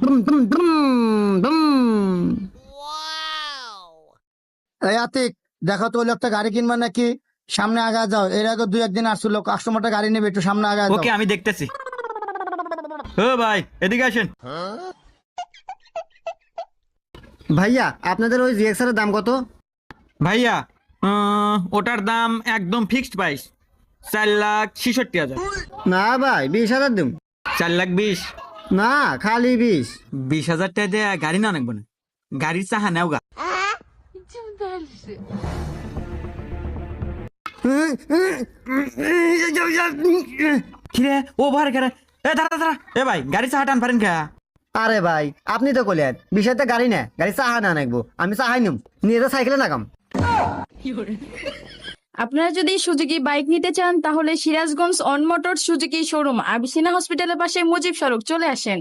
ব্রুম, ব্রুম, ব্রুম, ব্রুম। এই আতিক, দেখো তো ওই লোকটা গাড়ি কিনবে নাকি। সামনে আগা যাও, এর আগে দুই একদিন আসছিল, কাস্টমারটা গাড়ি নেবে, একটু সামনে আগা যাও। ওকে, আমি দেখতেছি। ও ভাই, এদিকে আসেন। ভাইয়া, আপনাদের ওই জিএক্সার দাম কত? ভাইয়া, ওটার দাম একদম ফিক্সড প্রাইস, 4,66,000। না ভাই, 20,000 দিন। 4,20,000? না, খালি 20। 20,000 টাকা দিয়ে গাড়ি না নাকবো না, গাড়ির চাহা নেও গা। কিরে ও ভারে কেরে? এ দাঁড়া দাঁড়া, এ ভাই গাড়ি চাহা টান পারেন খা। আরে ভাই, আপনি তো কইলেন 20,000 গাড়ি না, গাড়ি চাহা না নাকবো, আমি চাহাই নিম, নিয়ে তো সাইকেলে নাকাম। আপনারা যদি সুজুকি বাইক নিতে চান তাহলে Sirajganj on motor Suzuki showroom আবিসিনা হসপিটালের পাশে মুজিব সড়ক চলে আসেন।